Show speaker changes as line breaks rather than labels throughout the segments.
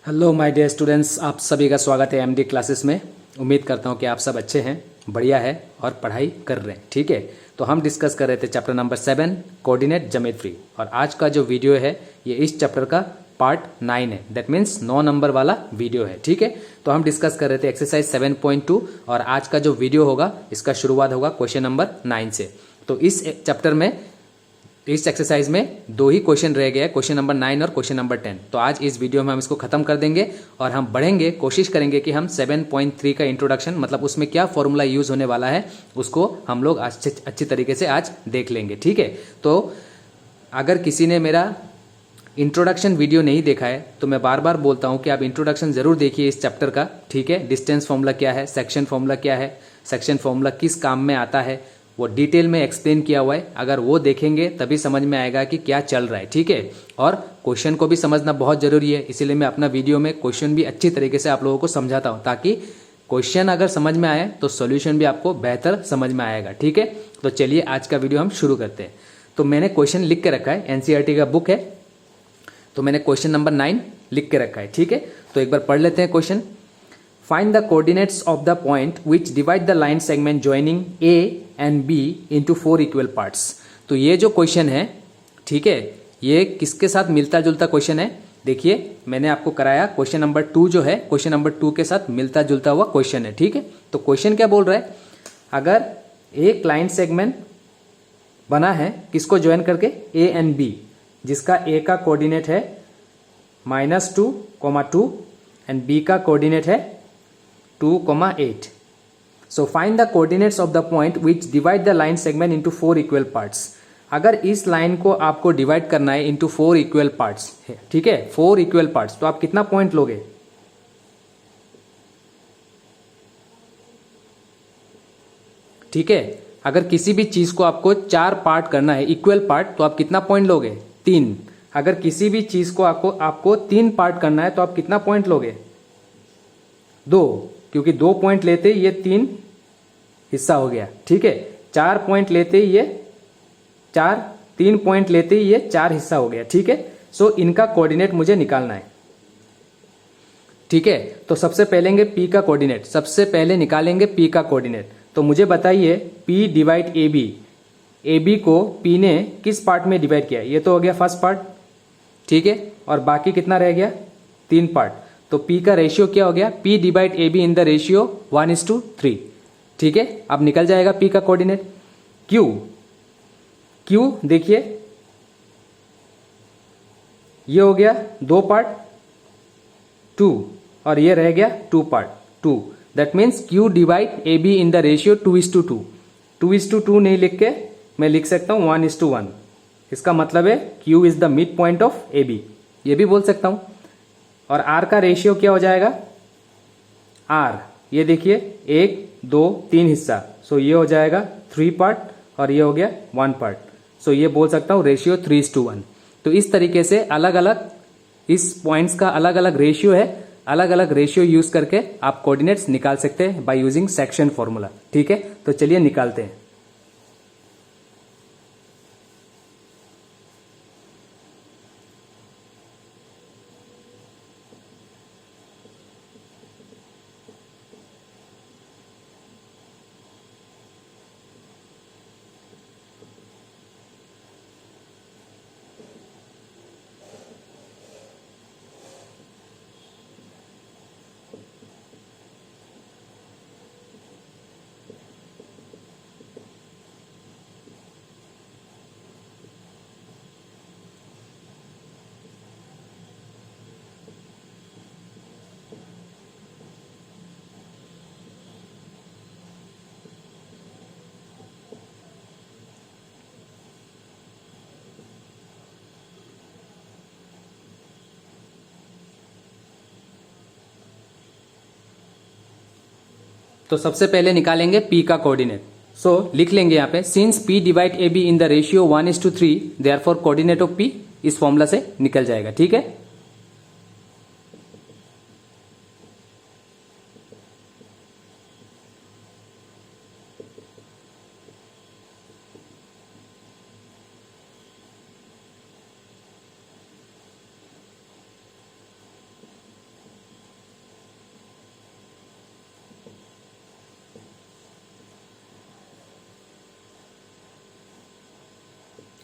Hello my dear students, आप सभी का स्वागत है एमडी क्लासेस में। उम्मीद करता हूँ कि आप सब अच्छे हैं, बढ़िया है और पढ़ाई कर रहे हैं। ठीक है, तो हम डिस्कस कर रहे थे चैप्टर नंबर 7 कोऑर्डिनेट ज्योमेट्री, और आज का जो वीडियो है ये इस चैप्टर का पार्ट 9 है। दैट मीन्स 9 नंबर वाला वीडियो है। ठीक है, तो हम डिस्कस कर रहे थे एक्सरसाइज 7.2 और आज का जो वीडियो होगा इसका शुरुआत होगा क्वेश्चन नंबर 9 से। तो इस चैप्टर में इस एक्सरसाइज में दो ही क्वेश्चन रह गया, क्वेश्चन नंबर 9 और क्वेश्चन नंबर 10। तो आज इस वीडियो में हम इसको खत्म कर देंगे और हम बढ़ेंगे, कोशिश करेंगे कि हम 7.3 का इंट्रोडक्शन, मतलब उसमें क्या फॉर्मूला यूज होने वाला है उसको हम लोग अच्छी तरीके से आज देख लेंगे। ठीक है, तो अगर किसी ने मेरा इंट्रोडक्शन वीडियो नहीं देखा है तो मैं बार बार बोलता हूं कि आप इंट्रोडक्शन जरूर देखिए इस चैप्टर का। ठीक है, डिस्टेंस फॉर्मूला क्या है, सेक्शन फॉर्मूला क्या है, सेक्शन फॉर्मूला किस काम में आता है, वो डिटेल में एक्सप्लेन किया हुआ है। अगर वो देखेंगे तभी समझ में आएगा कि क्या चल रहा है। ठीक है, और क्वेश्चन को भी समझना बहुत जरूरी है, इसीलिए मैं अपना वीडियो में क्वेश्चन भी अच्छी तरीके से आप लोगों को समझाता हूँ, ताकि क्वेश्चन अगर समझ में आए तो सॉल्यूशन भी आपको बेहतर समझ में आएगा। ठीक है, तो चलिए आज का वीडियो हम शुरू करते हैं। तो मैंने क्वेश्चन लिख के रखा है, एनसीईआरटी का बुक है, तो मैंने क्वेश्चन नंबर 9 लिख के रखा है। ठीक है, तो एक बार पढ़ लेते हैं question. Find the coordinates of the point which divide the line segment joining A and B into 4 equal parts. तो ये जो क्वेश्चन है, ठीक है, ये किसके साथ मिलता जुलता क्वेश्चन है? देखिए, मैंने आपको कराया क्वेश्चन नंबर 2 जो है, क्वेश्चन नंबर 2 के साथ मिलता जुलता हुआ क्वेश्चन है। ठीक है, तो क्वेश्चन क्या बोल रहा है? अगर एक लाइन सेगमेंट बना है किसको ज्वाइन करके, ए एंड बी, जिसका ए का कोऑर्डिनेट है -2, एंड बी का कोऑर्डिनेट है 2, 8. So find the coordinates of the point which divide the line segment into 4 equal parts. अगर इस लाइन को आपको डिवाइड करना है इंटू 4 इक्वल पार्ट्स, ठीक है, 4 इक्वल पार्ट्स, तो आप कितना पॉइंट लोगे? ठीक है, अगर किसी भी चीज को आपको 4 पार्ट करना है, इक्वल पार्ट, तो आप कितना पॉइंट लोगे? 3। अगर किसी भी चीज को आपको 3 पार्ट करना है तो आप कितना पॉइंट लोगे? 2, क्योंकि 2 पॉइंट लेते ही ये 3 हिस्सा हो गया। ठीक है, 4 पॉइंट लेते ही ये 3 पॉइंट लेते ही ये 4 हिस्सा हो गया। ठीक है, सो इनका कोऑर्डिनेट मुझे निकालना है। ठीक है, तो सबसे पहले पी का कोऑर्डिनेट, सबसे पहले निकालेंगे पी का कोऑर्डिनेट। तो मुझे बताइए P divide A B, A B को पी ने किस पार्ट में डिवाइड किया? ये तो हो गया फर्स्ट पार्ट। ठीक है, और बाकी कितना रह गया? 3 पार्ट। तो P का रेशियो क्या हो गया? P divide A be in the ratio 1:3। ठीक है, अब निकल जाएगा P का कोऑर्डिनेट। Q देखिए, ये हो गया 2 पार्ट 2, और ये रह गया 2 part 2। That means Q divide A be in the ratio 2:2। 2:2 नहीं लिख के मैं लिख सकता हूं 1:1। इसका मतलब है Q is the mid point of A B, ये भी बोल सकता हूं। और R का रेशियो क्या हो जाएगा? R, ये देखिए 1, 2, 3 हिस्सा, सो ये हो जाएगा 3 पार्ट और ये हो गया 1 पार्ट। सो ये बोल सकता हूं रेशियो 3:1। तो इस तरीके से अलग अलग इस पॉइंट्स का अलग अलग रेशियो है, अलग अलग रेशियो यूज करके आप कोऑर्डिनेट्स निकाल सकते हैं बाय यूजिंग सेक्शन फॉर्मूला। ठीक है, तो चलिए निकालते हैं। तो सबसे पहले निकालेंगे P का कोऑर्डिनेट। सो लिख लेंगे यहाँ पे, since P divide A be in the ratio 1:3, therefore coordinate of P इस फॉर्मूला से निकल जाएगा। ठीक है,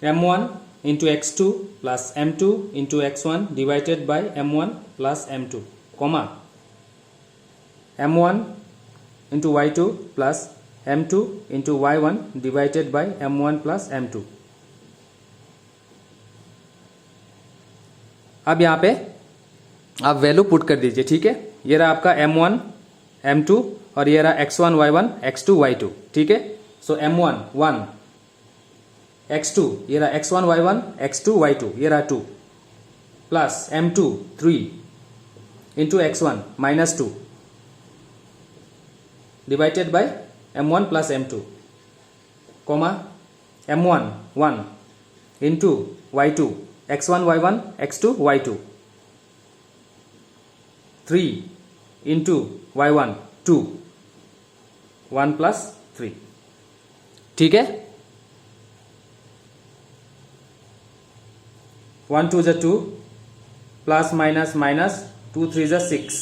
m1 into x2 plus m2 into x1 divided by m1 plus m2, comma m1 into y2 plus m2 into y1 divided by m1 plus m2। अब यहाँ पे आप वैल्यू पुट कर दीजिए, ठीक है। ये रहा आपका m1 m2 और ये रहा x1 y1 x2 y2, ठीक है। सो m1 1, x2 ये रहा x1 y1 x2 y2, ये रहा 2, plus m2 3 into x1 minus 2 divided by m1 plus m2, comma m1 1 into y2 x1 y1 x2 y2 3 into y1 2 1 plus 3, ठीक है। 1 2 2 plus minus minus 2 3 6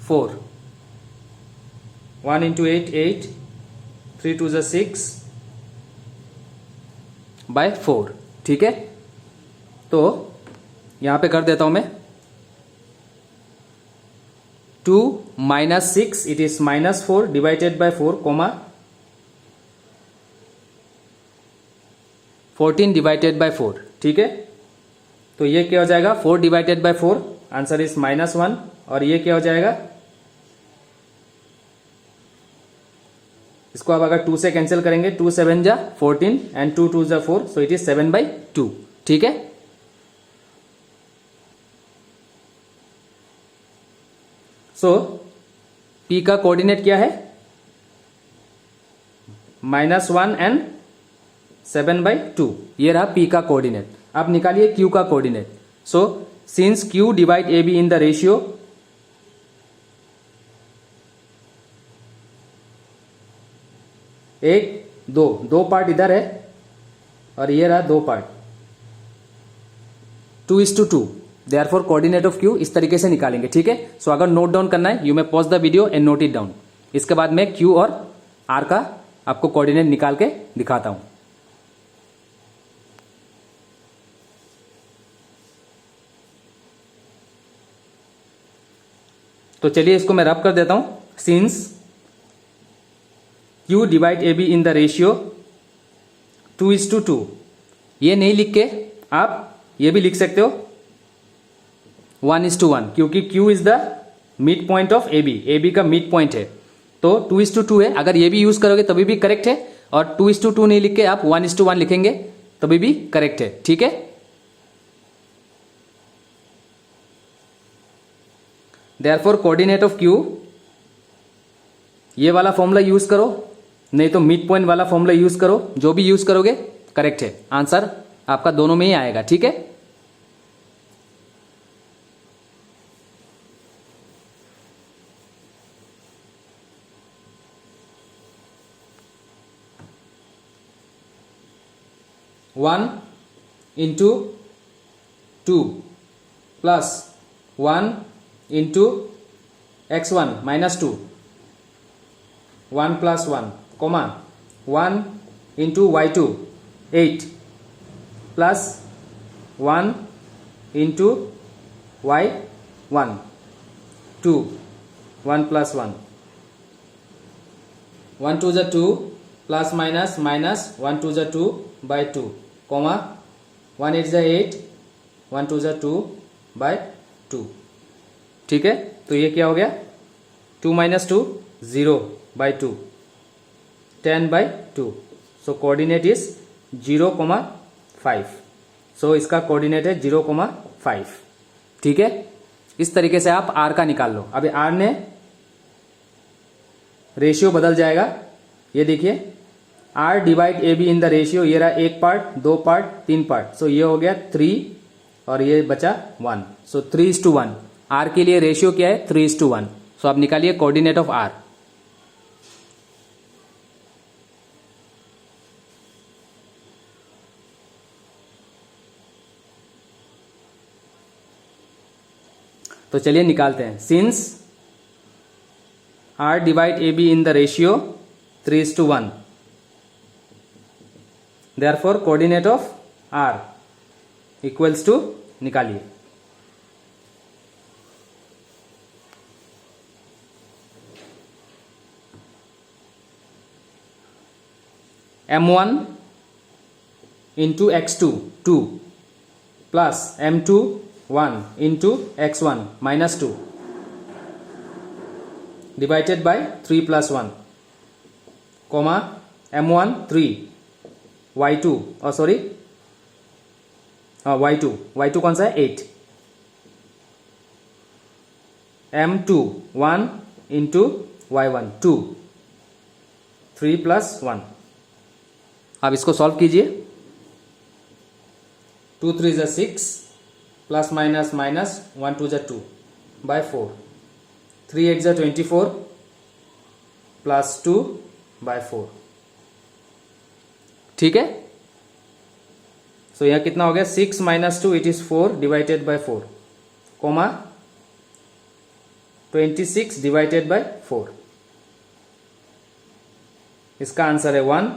4 1 into 8 8 3 2 6 by 4, ठीक है। तो यहां पे कर देता हूं मैं 2 minus 6 it is minus 4 divided by 4, comma 14 divided by 4, ठीक है। तो ये क्या हो जाएगा 4 divided by 4, answer is minus 1। और ये क्या हो जाएगा, इसको आप अगर 2 से कैंसिल करेंगे 2 7 जा 14 एंड 2 2 जा 4, सो इट इज 7 बाई 2, ठीक है। सो P का कोऑर्डिनेट क्या है, -1 एंड 7 बाई 2, ये रहा P का कोऑर्डिनेट। अब निकालिए Q का coordinate. So since Q divide AB in the ratio, एक दो पार्ट इधर है और ये रहा 2 part, 2:2, therefore coordinate of Q इस तरीके से निकालेंगे, ठीक है। सो अगर नोट डाउन करना है, you may pause the video and note it down. इसके बाद मैं Q और R का आपको कोऑर्डिनेट निकाल के दिखाता हूं। तो चलिए इसको मैं रब कर देता हूं। Since Q divide AB in the ratio 2:2, ये नहीं लिख के आप ये भी लिख सकते हो 1:1, क्योंकि Q is the mid point of AB, AB का मिड पॉइंट है। तो 2:2 है, अगर ये भी यूज करोगे तभी भी करेक्ट है, और 2:2 नहीं लिख के आप 1:1 लिखेंगे तभी भी करेक्ट है, ठीक है। देयरफॉर कोऑर्डिनेट ऑफ Q, ये वाला फॉर्मूला यूज करो, नहीं तो मिड पॉइंट वाला फॉर्मूला यूज करो, जो भी यूज करोगे करेक्ट है। आंसर आपका दोनों में ही आएगा, ठीक है। One into 2 plus 1 into x1 minus 2 1 plus 1, comma 1 into y2 8 plus 1 into y1 2 1 plus 1 1 2 जा 2 प्लस माइनस माइनस 1 2 जा 2 बाय 2, कोमा 1 8 जा 8 1 2 जा 2 बाय 2, ठीक है। तो ये क्या हो गया 2 minus 2 0 by 2 10 by 2। So coordinate is 0,5। So इसका कोऑर्डिनेट है 0,5, ठीक है। इस तरीके से आप R का निकाल लो। अभी R ने रेशियो बदल जाएगा, ये देखिए R divide AB in the ratio, ये रहा 1 पार्ट 2 पार्ट 3 पार्ट, सो ये हो गया 3 और ये बचा 1, सो 3:1। R के लिए रेशियो क्या है 3:1। सो आप निकालिए कोऑर्डिनेट ऑफ R। तो चलिए निकालते हैं। Since R divide AB in the ratio 3:1, therefore coordinate of r equals to, निकालिए, m1 into x2 2 plus m2 1 into x1 minus 2 divided by 3 plus 1 comma m1 3 y2 sorry y2 कौन सा है 8 m2 1 into y1 2 3 plus 1। अब इसको solve कीजिए, 2 3 ज़ा 6 plus minus minus 1 2 ज़ा 2 bye 4 3 8 ज़ा 24 प्लस 2 बाय 4। ठीक है, सो यह कितना हो गया 6 minus 2 it is 4 divided by 4 comma 26 divided by 4। इसका आंसर है 1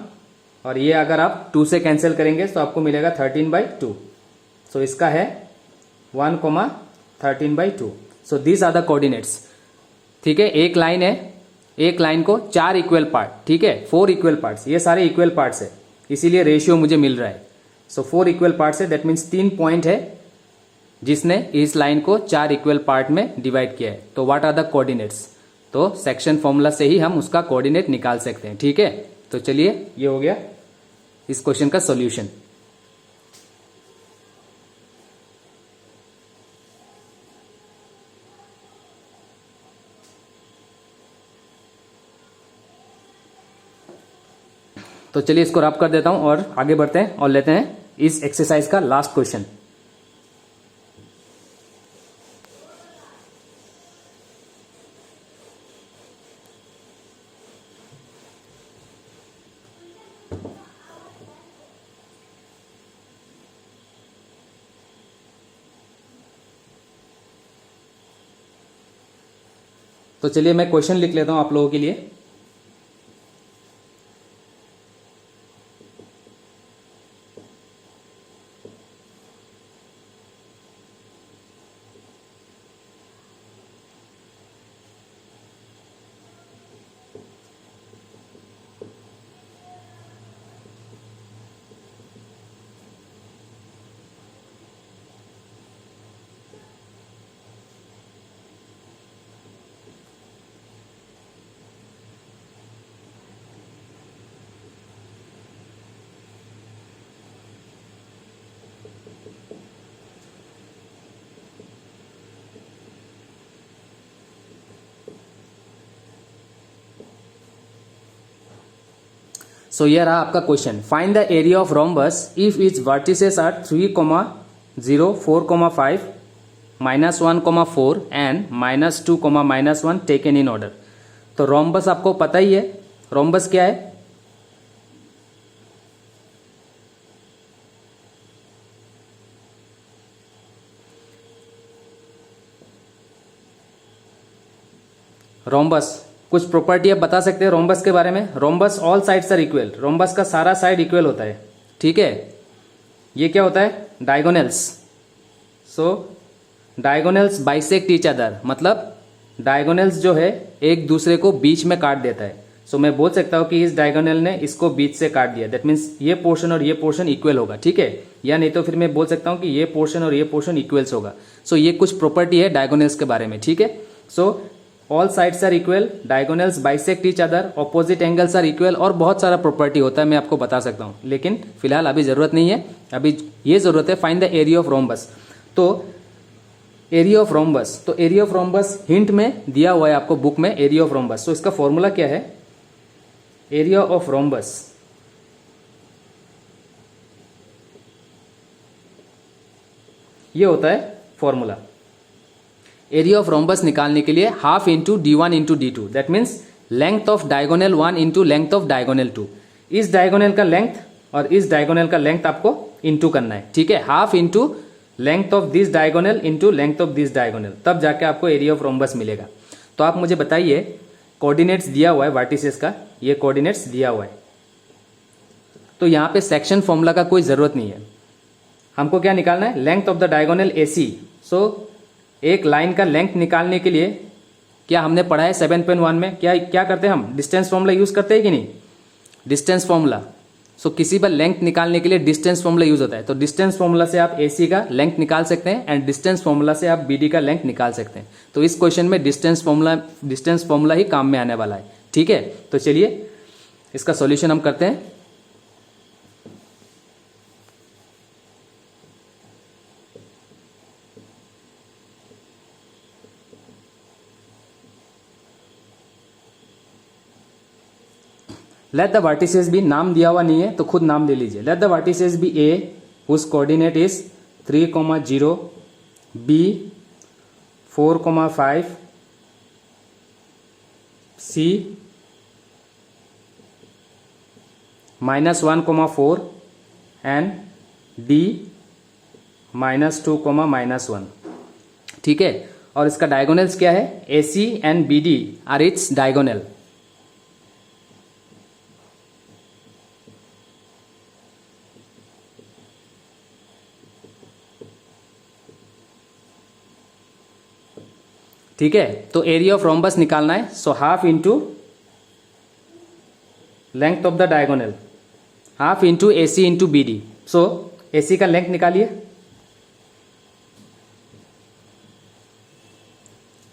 और ये अगर आप 2 से कैंसिल करेंगे तो आपको मिलेगा 13 बाई 2। सो इसका है 1 comma 13 by 2। So these are the coordinates. ठीक है, एक लाइन है, एक लाइन को 4 इक्वल पार्ट, ठीक है 4 इक्वल पार्ट्स, ये सारे इक्वल पार्ट्स है इसीलिए रेशियो मुझे मिल रहा है। सो 4 इक्वल पार्ट्स है, दैट मीन्स 3 पॉइंट है जिसने इस लाइन को 4 इक्वल पार्ट में डिवाइड किया है। तो व्हाट आर द कोऑर्डिनेट्स, तो सेक्शन फॉर्मूला से ही हम उसका कोऑर्डिनेट निकाल सकते हैं। ठीक है, तो चलिए ये हो गया इस क्वेश्चन का सॉल्यूशन। तो चलिए इसको रब कर देता हूं और आगे बढ़ते हैं और लेते हैं इस एक्सरसाइज का लास्ट क्वेश्चन। तो चलिए मैं क्वेश्चन लिख लेता हूं आप लोगों के लिए। सो ये रहा आपका question, find the area of rhombus if its vertices are 3, 0, 4, 5, -1, 4 and -2, -1 taken in order. तो रोम्बस आपको पता ही है, रोम्बस क्या है, रोम्बस कुछ प्रॉपर्टी आप बता सकते हैं रोम्बस के बारे में। Rhombus all sides are equal, rhombus का सारा साइड इक्वल होता है। ठीक है, ये क्या होता है, डायगोनल्स। सो डायगोनल्स बाइसेक्ट ईच अदर, मतलब डायगोनल्स जो है एक दूसरे को बीच में काट देता है। सो मैं बोल सकता हूं कि इस डायगोनल ने इसको बीच से काट दिया, दैट मीन्स ये पोर्शन और ये पोर्शन इक्वल होगा। ठीक है, या नहीं तो फिर मैं बोल सकता हूं कि ये पोर्शन और ये पोर्शन इक्वल्स होगा। सो ये कुछ प्रॉपर्टी है डायगोनल्स के बारे में। ठीक है, so all sides are equal, diagonals bisect each other, opposite angles are equal और बहुत सारा प्रॉपर्टी होता है, मैं आपको बता सकता हूं, लेकिन फिलहाल अभी जरूरत नहीं है। अभी ये जरूरत है find the area of rhombus. तो एरिया ऑफ रोम्बस, तो एरिया ऑफ रोम्बस हिंट में दिया हुआ है आपको बुक में, एरिया ऑफ रोम्बस। तो इसका फॉर्मूला क्या है, एरिया ऑफ रोम्बस ये होता है फॉर्मूला। एरिया ऑफ रोम्बस निकालने के लिए half into d1 into d2, that means length of diagonal 1 into length of diagonal 2। इस डायगोनल का लेंथ और इस डायगोनल का लेंथ आपको इंटू करना है। ठीक है, half into length of this diagonal into length of this diagonal, तब जाके आपको एरिया ऑफ रोम्बस मिलेगा। तो आप मुझे बताइए, कोऑर्डिनेट्स दिया हुआ है वर्टिसेस का, ये कोऑर्डिनेट्स दिया हुआ है। तो यहाँ पे सेक्शन फॉर्मूला का कोई ज़रूरत नहीं है। हमको क्या निकालना है, length of the diagonal AC। सो एक लाइन का लेंथ निकालने के लिए क्या हमने पढ़ा है 7.1 में, क्या क्या करते हैं हम, डिस्टेंस फॉर्मूला यूज़ करते हैं कि नहीं, डिस्टेंस फॉर्मूला। सो किसी पर लेंथ निकालने के लिए डिस्टेंस फॉर्मूला यूज होता है। तो डिस्टेंस फॉर्मूला से आप AC का लेंथ निकाल सकते हैं एंड डिस्टेंस फॉर्मूला से आप BD का लेंथ निकाल सकते हैं। तो इस क्वेश्चन में डिस्टेंस फॉर्मूला ही काम में आने वाला है। ठीक है, तो चलिए इसका सॉल्यूशन हम करते हैं। लेट द वर्टिसेस बी, नाम दिया हुआ नहीं है तो खुद नाम दे लीजिए। Let the vertices be A whose coordinate is 3,0, B 4,5, C -1,4 and D -2,-1। ठीक है, और इसका डायगोनल्स क्या है, AC and BD are its diagonal. ठीक है, तो एरिया ऑफ रोम्बस निकालना है। So half into length of the diagonal, half into AC into BD। So AC का लेंथ निकालिए,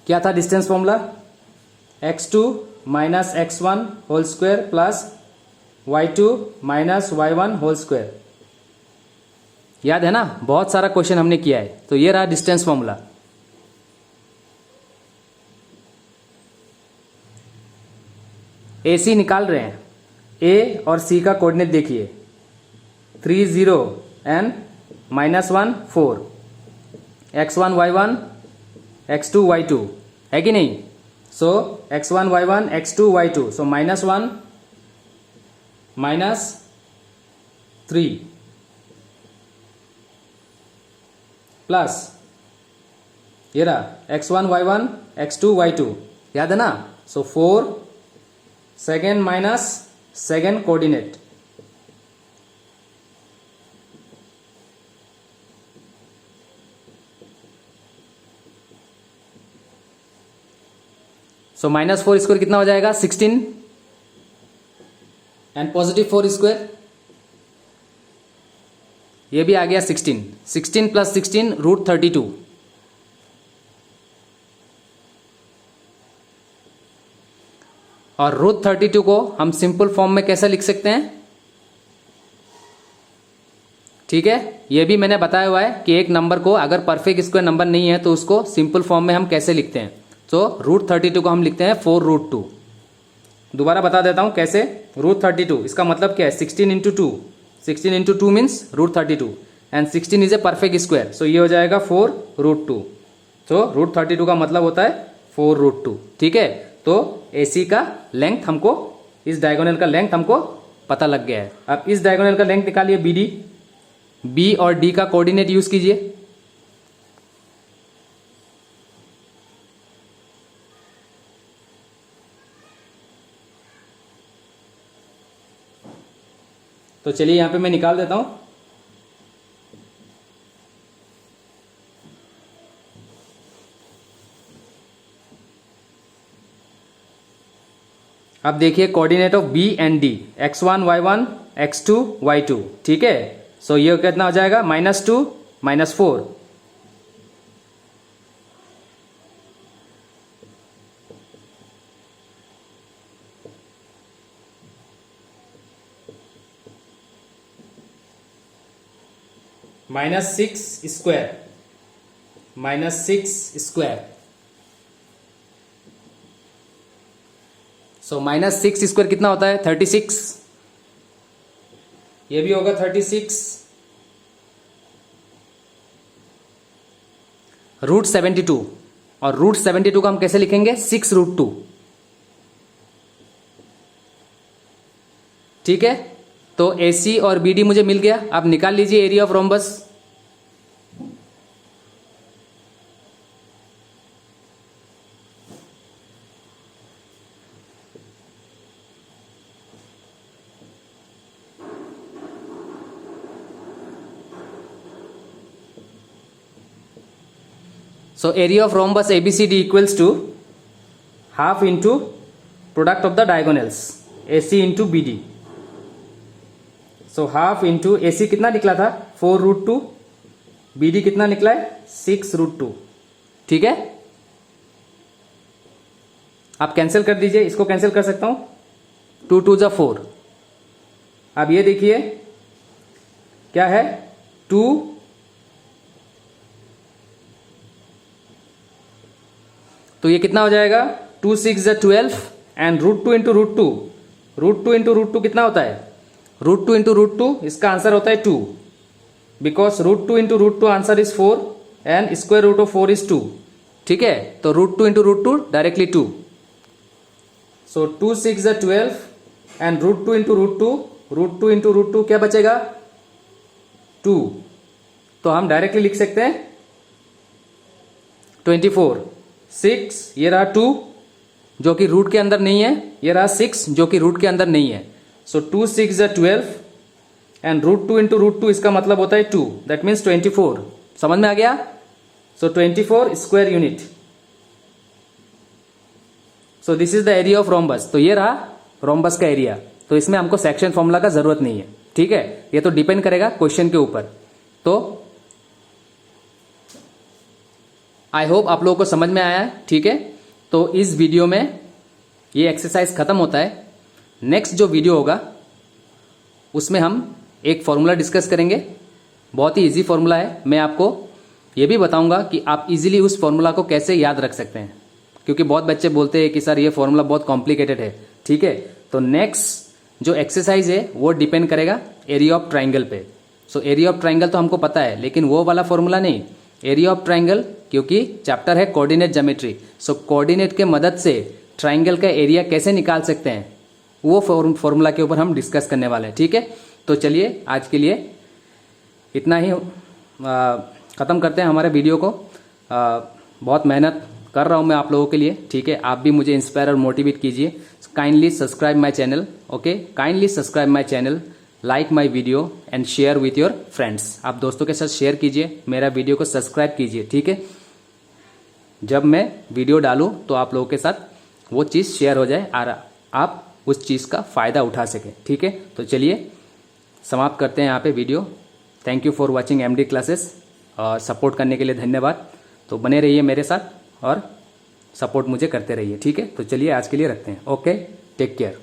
क्या था distance formula, x2 minus x1 whole square plus y2 minus y1 whole square. याद है ना, बहुत सारा क्वेश्चन हमने किया है। तो ये रहा डिस्टेंस फॉर्मूला। AC निकाल रहे हैं, A और C का कोऑर्डिनेट देखिए, 3,0 and -1 4, x1 y1 x2 y2 है कि नहीं। सो x1 y1 x2 y2, सो -1 -3 प्लस ये रहा x1 y1 x2 y2, याद है ना। सो 4 सेकेंड माइनस सेकेंड कोऑर्डिनेट, सो -4 स्क्वायर कितना हो जाएगा, 16 एंड +4 स्क्वायर ये भी आ गया 16, 16 + 16 √32। और √32 को हम सिंपल फॉर्म में कैसे लिख सकते हैं, ठीक है, ये भी मैंने बताया हुआ है कि एक नंबर को अगर परफेक्ट स्क्वायर नंबर नहीं है तो उसको सिंपल फॉर्म में हम कैसे लिखते हैं। तो √32 को हम लिखते हैं 4√2। दोबारा बता देता हूं कैसे, √32 इसका मतलब क्या है, 16 × 2, 16 × 2 means √32 and 16 is a perfect square. So ये हो जाएगा 4√2। तो √32 का मतलब होता है 4√2। ठीक है, तो AC का लेंथ हमको, इस डायगोनल का लेंथ हमको पता लग गया है। अब इस डायगोनल का लेंथ निकालिए BD, B और D का कोऑर्डिनेट यूज कीजिए। तो चलिए यहां पे मैं निकाल देता हूं। अब देखिए coordinate of B and D, x1 y1 x2 y2। ठीक है, सो ये कितना हो जाएगा, -2 -4, -6 स्क्वायर, -6 स्क्वायर। सो -6 स्क्वायर कितना होता है, 36। ये भी होगा 36 √72। और √72 को हम कैसे लिखेंगे, 6√2। ठीक है, तो AC और BD मुझे मिल गया। अब निकाल लीजिए area of rhombus. So area of rhombus ABCD equals to half into product of the diagonals AC into BD. So half into AC कितना निकला था 4√2, BD कितना निकला है 6√2. ठीक है, आप कैंसिल कर दीजिए, इसको कैंसिल कर सकता हूं, 2 2 जा 4. अब ये देखिए क्या है 2, तो ये कितना हो जाएगा 2 6 जा 12 एंड √2 इंटू √2. √2 इंटू √2 कितना होता है, √2 इंटू √2 इसका आंसर होता है 2, because √2 into √2 answer is 4 and square root of 4 is 2. ठीक है, तो √2 इंटू √2 डायरेक्टली 2. सो 2 6 जा 12 एंड √2 इंटू √2 इंटू √2 क्या बचेगा 2. तो हम डायरेक्टली लिख सकते हैं 24. 6 ये रहा 2 जो कि रूट के अंदर नहीं है, ये रहा 6 जो कि रूट के अंदर नहीं है. सो 2 6 जा 12 एंड √2 इंटू √2 इसका मतलब होता है 2, दैट मीन्स 24. समझ में आ गया. सो 24 square unit. So this is the area of rhombus. तो ये रहा रोम्बस का एरिया. तो इसमें हमको सेक्शन फॉर्मूला का जरूरत नहीं है. ठीक है, ये तो डिपेंड करेगा क्वेश्चन के ऊपर. तो आई होप आप लोगों को समझ में आया है. ठीक है, तो इस वीडियो में ये एक्सरसाइज खत्म होता है. नेक्स्ट जो वीडियो होगा उसमें हम एक फॉर्मूला डिस्कस करेंगे. बहुत ही इजी फॉर्मूला है. मैं आपको ये भी बताऊंगा कि आप इजीली उस फॉर्मूला को कैसे याद रख सकते हैं, क्योंकि बहुत बच्चे बोलते हैं कि सर ये फॉर्मूला बहुत कॉम्प्लिकेटेड है. ठीक है, तो नेक्स्ट जो एक्सरसाइज है वो डिपेंड करेगा एरिया ऑफ ट्राइंगल पे. सो एरिया ऑफ ट्राइंगल तो हमको पता है, लेकिन वो वाला फॉर्मूला नहीं. एरिया ऑफ ट्राइंगल, क्योंकि चैप्टर है कोऑर्डिनेट ज्योमेट्री. सो कोऑर्डिनेट के मदद से ट्राइंगल का एरिया कैसे निकाल सकते हैं वो फॉर्मूला के ऊपर हम डिस्कस करने वाले हैं. ठीक है, तो चलिए आज के लिए इतना ही ख़त्म करते हैं हमारे वीडियो को. बहुत मेहनत कर रहा हूँ मैं आप लोगों के लिए. ठीक है, आप भी मुझे इंस्पायर और मोटिवेट कीजिए. Kindly subscribe my channel. Okay, kindly subscribe my channel, like my video and share with your friends. आप दोस्तों के साथ शेयर कीजिए, मेरा वीडियो को सब्सक्राइब कीजिए. ठीक है, जब मैं वीडियो डालूं तो आप लोगों के साथ वो चीज़ शेयर हो जाए और आप उस चीज़ का फ़ायदा उठा सकें. ठीक है, तो चलिए समाप्त करते हैं यहाँ पे video. Thank you for watching MD classes. और सपोर्ट करने के लिए धन्यवाद. तो बने रहिए मेरे साथ और सपोर्ट मुझे करते रहिए. ठीक है, तो चलिए आज के लिए रखते हैं. Okay, take care.